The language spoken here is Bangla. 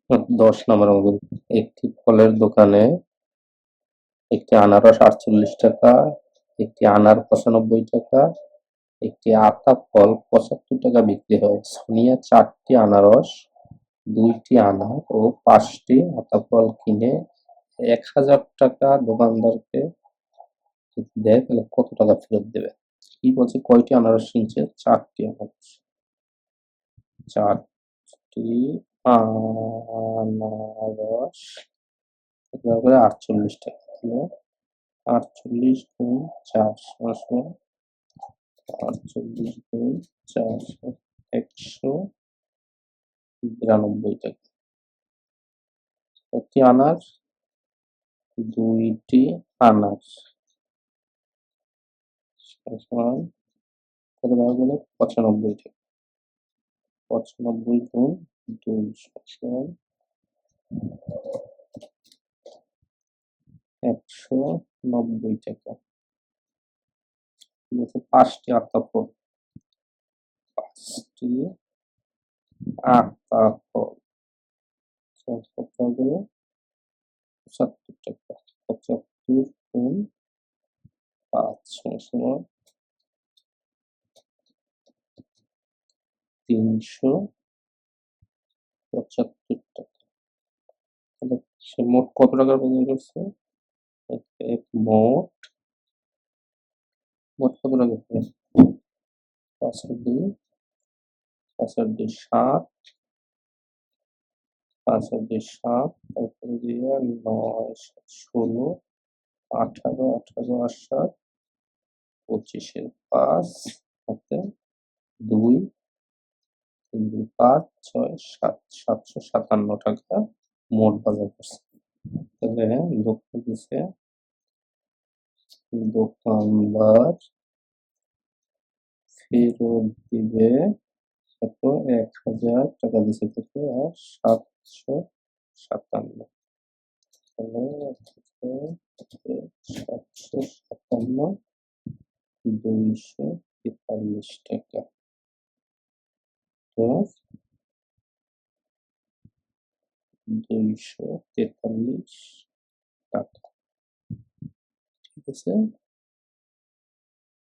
10 নম্বর অঙ্ক। একটি ফলের দোকানে একটি আনারস 48 টাকা, একটি আনার 95 টাকা, একটি আতা ফল 75 টাকা বিক্রি হয়। সোনিয়া 4টি আনারস, 2টি আনার ও 5টি আতা ফল কিনে 1000 টাকা দোকানদারকে দেয়, তাহলে কত টাকা ফেরত দেবে? কি বলছে, কয়টি আনারস কিনছে? 4টি আনারস। 4টি আনারস কত টাকা করে? 48 টাকা। তাহলে 48 গুণ 4 সমান 48 গুণ 4 192 টাকা। একটি আনার, 2টি আনার সমান কত টাকা করে? 95 টাকা। 95 গুণ 2 সমান 190 টাকা। 5টি আতা ফল, 5টি আতা ফল কত টাকা করে? 75 টাকা। 75 গুণ 5 সমান 375 টাকা। তাহলে সে মোট কত টাকার বাজার করছে? মোট মোট কত টাকা করে? 5 আর 2, 5 আর 2 7, 5 আর 2 7, তারপরে দিয়ে 9 7 16, 18, 18 আর 7 25 এর 5 হাতে 2, 3 2 5 6 7, 757 টাকা মোট বাজার করছে। তাহলে দোকান দিছে, দোকানদার ফেরত দিবে কত? 1000 টাকা দিছে কত? আর 757। তাহলে 757, 243 টাকা। তো 243 টাকা। ঠিক আছে।